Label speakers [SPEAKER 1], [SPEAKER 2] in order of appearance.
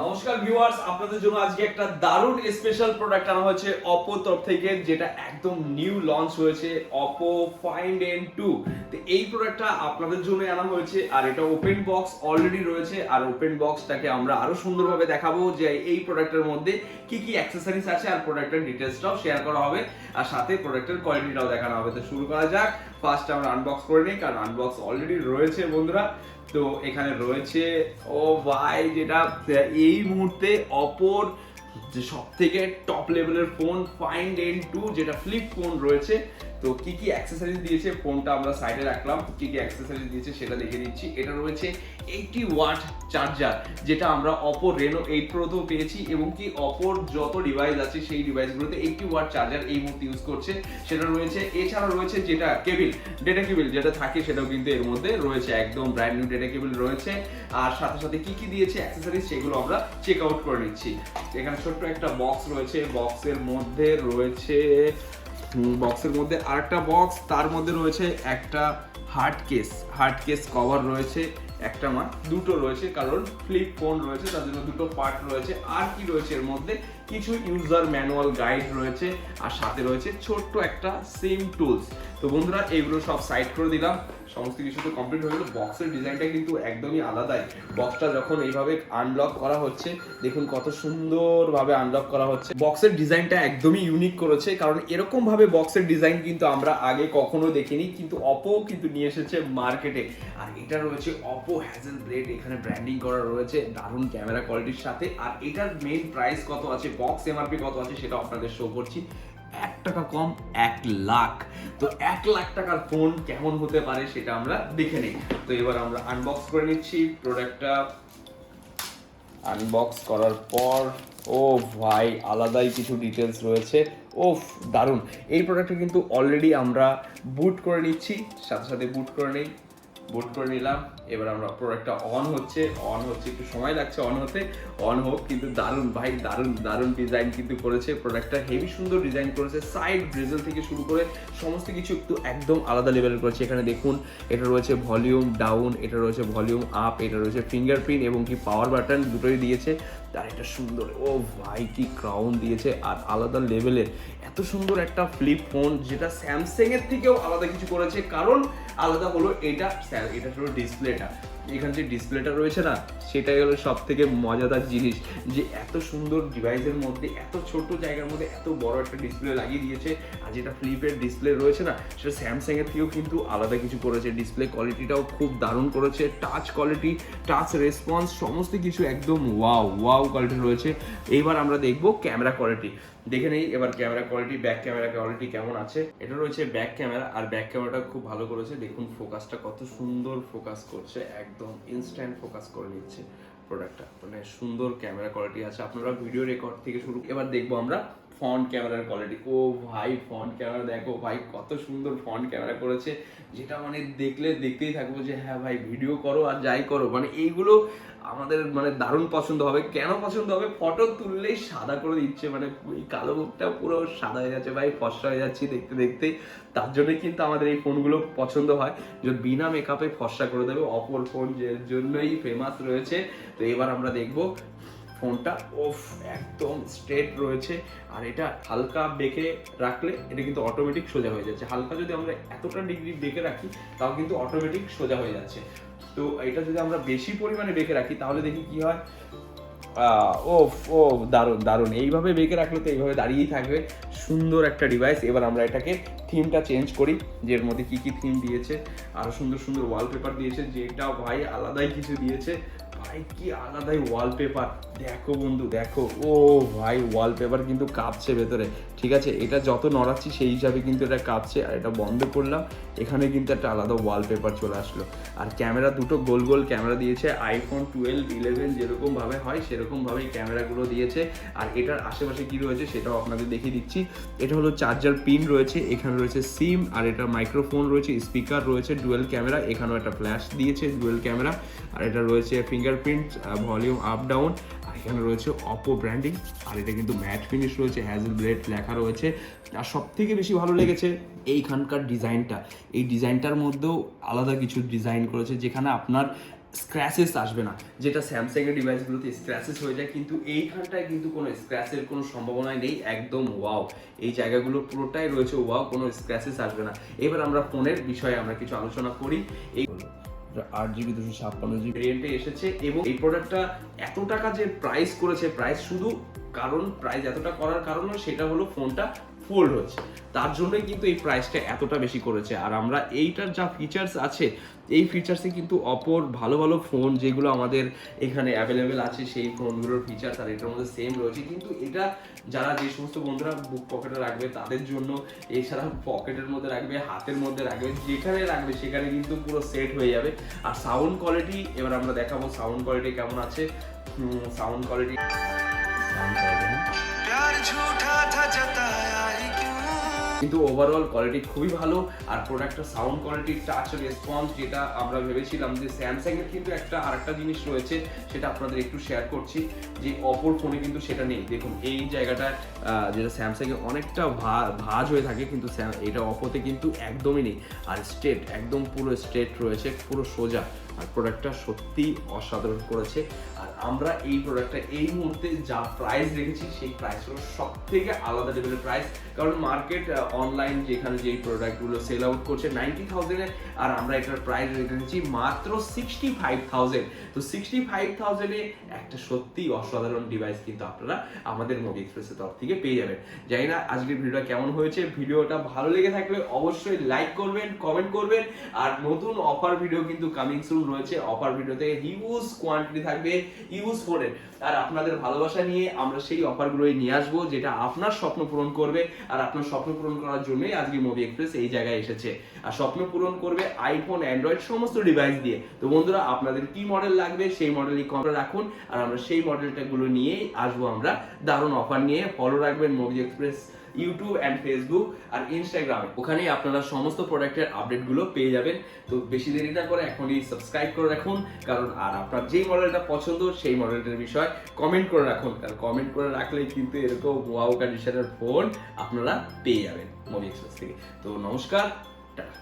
[SPEAKER 1] নমস্কার ভিউয়ার্স, আপনাদের জন্য আজকে একটা দারুণ স্পেশাল প্রোডাক্ট আনা হয়েছে Oppo তরফ থেকে, যেটা একদম নিউ লঞ্চ হয়েছে Oppo Find N2। তো এই প্রোডাক্টটা আপনাদের জন্য আনা হয়েছে, আর এটা ওপেন বক্স অলরেডি রয়েছে। আর ওপেন বক্সটাকে আমরা আরো সুন্দরভাবে দেখাবো যে এই প্রোডাক্টের মধ্যে কি কি অ্যাকসেসরিজ আছে, আর প্রোডাক্টের ডিটেইলসটাও শেয়ার করা হবে, আর সাথে প্রোডাক্টের কোয়ালিটিটাও দেখানো হবে। তো শুরু করা যাক। ফার্স্ট আমরা আনবক্স করে নিই, কারণ আনবক্স অলরেডি রয়েছে বন্ধুরা। তো এখানে রয়েছে ও ভাই, যেটা এই মুহূর্তে অপোর যে সব থেকে টপ লেভেলের ফোন ফাইন্ড N2, যেটা ফ্লিপ ফোন রয়েছে। তো কি কি অ্যাকসেসরিজ দিয়েছে, ফোনটা আমরা সাইডে রাখলাম, কি কি অ্যাকসেসরিজ দিয়েছে সেটা দেখে দিচ্ছি। এটা রয়েছে 80 ওয়াট চার্জার, যেটা আমরা Oppo Reno 8 Pro তেও পেয়েছি, এবং কি Oppo যত ডিভাইস আছে সেই ডিভাইসগুলোতে 80 ওয়াট চার্জার এই মুহূর্তে ইউজ করছে, সেটা রয়েছে। এছাড়া রয়েছে যেটা কেবল, ডেটা কেবল যেটা থাকে সেটাও কিন্তু এর মধ্যে রয়েছে, একদম ব্র্যান্ড নিউ ডেটা কেবল রয়েছে। আর সাথে সাথে কি কি দিয়েছে অ্যাকসেসরিজ সেগুলো আমরা চেক আউট করে নিচ্ছি। এখানে ছোট্ট একটা বক্স রয়েছে, বক্সের মধ্যে রয়েছে আরেকটা বক্স, তার মধ্যে রয়েছে একটা হার্ড কেস কভার রয়েছে, একটা না দুটো রয়েছে, কারণ ফ্লিপ ফোন রয়েছে তার জন্য দুটো পার্ট রয়েছে। আর কি রয়েছে এর মধ্যে, কিছু ইউজার ম্যানুয়াল গাইড রয়েছে, আর সাথে রয়েছে ছোট্ট একটা সিম টুলস। তো বন্ধুরা এগুলো সব সাইড করে দিলাম, সমস্ত কিছু তো কমপ্লিট হয়ে গেল। বক্সের ডিজাইনটা কিন্তু একদমই আলাদাই। বক্সটা যখন এইভাবে আনলক করা হচ্ছে, দেখুন কত সুন্দরভাবে আনলক করা হচ্ছে। বক্সের ডিজাইনটা একদমই ইউনিক করেছে, কারণ এরকম ভাবে বক্সের ডিজাইন কিন্তু আমরা আগে কখনো দেখিনি, কিন্তু Oppo কিন্তু নিয়ে এসেছে মার্কেটে। আর এটা রয়েছে Oppo হ্যাজেল ব্লেড, এখানে ব্র্যান্ডিং করা রয়েছে দারুণ ক্যামেরা কোয়ালিটির সাথে। আর এটার মেইন প্রাইস কত আছে, বক্স এমআরপি কত আছে সেটা আপনাদের শো করছি। 1 টাকা কম, 1 লাখ। তো 1 লাখ টাকার ফোন কেমন হতে পারে সেটা আমরা দেখে নিই। তো এবার আমরা আনবক্স করে নিচ্ছি প্রোডাক্টটা। আনবক্স করার পর ও ভাই, আলাদাই কিছু ডিটেলস রয়েছে। ওফ, দারুণ। এই প্রোডাক্টটা কিন্তু অলরেডি আমরা বুট করে নিচ্ছি, সাথে সাথে বুট করে নিলাম। এবার আমরা প্রোডাক্টটা অন হচ্ছে, একটু সময় লাগছে অন হোক। কিন্তু দারুণ ভাই, দারুণ ডিজাইন কিন্তু করেছে প্রোডাক্টটা, হেভি সুন্দর ডিজাইন করেছে। সাইড ব্রেজেল থেকে শুরু করে সমস্ত কিছু একটু একদম আলাদা লেভেলের করেছে। এখানে দেখুন, এটা রয়েছে ভলিউম ডাউন, এটা রয়েছে ভলিউম আপ, এটা রয়েছে ফিঙ্গারপ্রিন্ট এবং কি পাওয়ার বাটন দুটোই দিয়েছে। আর এটা সুন্দর, ও ভাই কি ক্রাউন দিয়েছে, আর আলাদা লেভেলের এত সুন্দর একটা ফ্লিপ ফোন, যেটা স্যামসাং এর থেকেও আলাদা কিছু করেছে। কারণ আলাদা হলো এটা হলো ডিসপ্লেটা। এখানে যে ডিসপ্লেটা রয়েছে না, সেটাই হলো সব থেকে মজাদার জিনিস, যে এত সুন্দর ডিভাইসের মধ্যে, এত ছোট জায়গার মধ্যে এত বড় একটা ডিসপ্লে লাগিয়ে দিয়েছে। আর যেটা ফ্লিপের ডিসপ্লে রয়েছে না, সেটা স্যামসাং এর থেকেও কিন্তু আলাদা কিছু করেছে। ডিসপ্লে কোয়ালিটিটাও খুব দারুণ করেছে, টাচ কোয়ালিটি, টাচ রেসপন্স, সমস্ত কিছু একদম ওয়াও কোয়ালিটি রয়েছে। এইবার আমরা দেখবো ক্যামেরা কোয়ালিটি, দেখে নেই এবার camera quality, back camera quality কেমন আছে। এটা রয়েছে ব্যাক ক্যামেরা, আর ব্যাক ক্যামেরাটা খুব ভালো করেছে। দেখুন ফোকাসটা কত সুন্দর ফোকাস করছে, একদম ইনস্ট্যান্ট ফোকাস করে নিচ্ছে প্রোডাক্টটা, মানে সুন্দর ক্যামেরা কোয়ালিটি আছে। আপনারা ভিডিও রেকর্ড থেকে শুরু। এবার দেখবো আমরা ফ্রন্ট ক্যামেরার কোয়ালিটি। ও ভাই, ফ্রন্ট ক্যামেরা দেখো ভাই, কত সুন্দর ফ্রন্ট ক্যামেরা করেছে, যেটা মানে দেখতেই থাকবো যে হ্যাঁ ভাই, ভিডিও করো আর যাই করো, মানে এইগুলো আমাদের মানে দারুণ পছন্দ হবে। কেন পছন্দ হবে, ফটো তুললেই সাদা করে দিচ্ছে, মানে এই কালো মুখটা পুরো সাদা হয়ে যাচ্ছে ভাই, ফর্সা হয়ে যাচ্ছি দেখতে। তার জন্য কিন্তু আমাদের এই ফোনগুলো পছন্দ হয়, যে বিনা মেকআপে ফর্সা করে দেবে। অপর ফোন যে জন্যই ফেমাস রয়েছে। তো এবার আমরা দেখবো ফোনটা, ওফ একদম স্ট্রেট রয়েছে। আর এটা হালকা বেঁকে রাখলে এটা কিন্তু অটোমেটিক সোজা হয়ে যাচ্ছে। হালকা যদি আমরা এতটা ডিগ্রি বেঁকে রাখি, তাও কিন্তু অটোমেটিক সোজা হয়ে যাচ্ছে। তো এটা যদি আমরা বেশি পরিমাণে বেঁকে রাখি, তাহলে দেখি কি হয়। ও দারুণ। এইভাবে বেঁকে রাখলে তো এইভাবে দাঁড়িয়েই থাকবে, সুন্দর একটা ডিভাইস। এবার আমরা এটাকে থিমটা চেঞ্জ করি, যে এর মধ্যে কি থিম দিয়েছে। আরো সুন্দর ওয়ালপেপার দিয়েছে, যেটা ভাই আলাদাই কিছু দিয়েছে ভাই, কি আলাদাই ওয়ালপেপার। দেখো বন্ধু দেখো, ও ভাই ওয়ালপেপার কিন্তু কাঁপছে ভেতরে। ঠিক আছে, এটা যত নড়াচ্ছি সেই হিসাবে কিন্তু এটা কাঁপছে। আর এটা বন্ধ করলাম, এখানে কিন্তু একটা আলাদা ওয়ালপেপার চলে আসলো। আর ক্যামেরা দুটো গোল ক্যামেরা দিয়েছে, আইফোন 12, 11 যেরকম ভাবে হয় সেরকম ভাবেই ক্যামেরাগুলো দিয়েছে। আর এটার আশেপাশে কি রয়েছে সেটাও আপনাদের দেখিয়ে দিচ্ছি। এটা হলো চার্জার পিন রয়েছে, এখানে রয়েছে সিম, আর এটা মাইক্রোফোন রয়েছে, স্পিকার রয়েছে, ডুয়েল ক্যামেরা, এখানেও একটা ফ্ল্যাশ দিয়েছে, ডুয়েল ক্যামেরা। আর এটা রয়েছে ফিঙ্গারপ্রিন্ট, ভলিউম আপ ডাউন, আর এখানে রয়েছে Oppo ব্র্যান্ডিং। আর এটা কিন্তু ম্যাট ফিনিশ রয়েছে, হ্যাজেল ব্লেড লেখা রয়েছে। আর সব থেকে বেশি ভালো লেগেছে এইখানকার ডিজাইনটা। এই ডিজাইনটার মধ্যেও আলাদা কিছু ডিজাইন করেছে, যেখানে আপনার স্ক্র্যাচেস আসবে না, যেটা স্যামসাংয়ের ডিভাইসগুলোতে স্ক্র্যাচেস হয়ে যায়, কিন্তু এইখানটায় কিন্তু কোনো স্ক্র্যাচের কোনো সম্ভাবনাই নেই, একদম ওয়াও। এই জায়গাগুলো পুরোটাই রয়েছে ওয়াও, কোনো স্ক্র্যাচেস আসবে না। এবার আমরা ফোনের বিষয়ে আমরা কিছু আলোচনা করি। এই 8GB 256GB ভেরিয়েন্টে এসেছে এবং এই প্রোডাক্টটা এত টাকা যে প্রাইস করেছে, প্রাইস শুধু কারণ প্রাইস এতটা করার কারণ সেটা হলো ফোনটা ফোল্ড হচ্ছে, তার জন্যই কিন্তু এই প্রাইসটা এতটা বেশি করেছে। আর আমরা এইটার যা ফিচার্স আছে, এই ফিচার্সে কিন্তু অপোর ভালো ভালো ফোন যেগুলো আমাদের এখানে অ্যাভেলেবেল আছে, সেই ফোনগুলোর ফিচার্স আর এটার মধ্যে সেম রয়েছে। কিন্তু এটা যারা যে সমস্ত বন্ধুরা বুক পকেটে রাখবে তাদের জন্য, এছাড়া পকেটের মধ্যে রাখবে, হাতের মধ্যে রাখবে, যেখানে রাখবে সেখানে কিন্তু পুরো সেট হয়ে যাবে। আর সাউন্ড কোয়ালিটি এবার আমরা দেখাবো সাউন্ড কোয়ালিটি কেমন আছে। সাউন্ড কোয়ালিটি কিন্তু ওভারঅল কোয়ালিটি খুবই ভালো। আর প্রোডাক্টটা সাউন্ড কোয়ালিটি, টাচ রেসপন্স, যেটা আমরা ভেবেছিলাম যে স্যামসাংয়ের কিন্তু আরেকটা জিনিস রয়েছে, সেটা আপনাদের একটু শেয়ার করছি, যে অপর ফোনে কিন্তু সেটা নেই। দেখুন এই জায়গাটা যেটা স্যামসাংয়ে অনেকটা ভাঁজ হয়ে থাকে, কিন্তু এটা অপোতে কিন্তু একদমই নেই। আর স্ট্রেট, একদম পুরো স্ট্রেট রয়েছে, পুরো সোজা। আর প্রোডাক্টটা সত্যি অসাধারণ করেছে। আর আমরা এই প্রোডাক্টটা এই মুহূর্তে যা প্রাইস রেখেছি, সেই প্রাইস হলো সব থেকে আলাদা লেভেলের প্রাইস। কারণ মার্কেট অনলাইন যেখানে যেই প্রোডাক্টগুলো সেল আউট করছে 90,000-এ, আর আমরা এটার প্রাইস রেখেছি মাত্র 65,000। তো 65,000-এ একটা সত্যি অসাধারণ ডিভাইস কিন্তু আপনারা আমাদের Mobixpress-এর তরফ থেকে পেয়ে যাবেন। জানি না আজকের ভিডিওটা কেমন হয়েছে, ভিডিওটা ভালো লেগে থাকলে অবশ্যই লাইক করবেন, কমেন্ট করবেন। আর নতুন অফার ভিডিও কিন্তু কামিং সুন রয়েছে। অফার ভিডিওতে হিউজ কোয়ান্টিটি থাকবে, ইউজ ফোনের। আর আপনাদের ভালোবাসা নিয়ে আমরা সেই অফারগুলোই নিয়ে আসবো, যেটা আপনার স্বপ্ন পূরণ করবে। আর আপনার স্বপ্ন পূরণ করার জন্যই আজকে Mobixpress এই জায়গায় এসেছে। আর স্বপ্ন পূরণ করবে আইফোন, অ্যান্ড্রয়েড সমস্ত ডিভাইস দিয়ে। তো বন্ধুরা, আপনাদের কি মডেল লাগবে সেই মডেলই কমেন্টে রাখুন, আর আমরা সেই মডেলটাগুলো নিয়েই আসবো আমরা দারুণ অফার নিয়ে। ফলো রাখবেন Mobixpress ইউটিউব অ্যান্ড ফেসবুক আর ইনস্টাগ্রামে, ওখানেই আপনারা সমস্ত প্রোডাক্টের আপডেটগুলো পেয়ে যাবেন। তো বেশি দেরি না করে এখনই সাবস্ক্রাইব করে রাখুন, কারণ আর আপনার যেই মডেলটা পছন্দ সেই মডেলটার বিষয় কমেন্ট করে রাখুন, কারণ কমেন্ট করে রাখলেই কিন্তু এরকম ওয়াও কন্ডিশনের ফোন আপনারা পেয়ে যাবেন Mobixpress থেকে। তো নমস্কার, টাটা।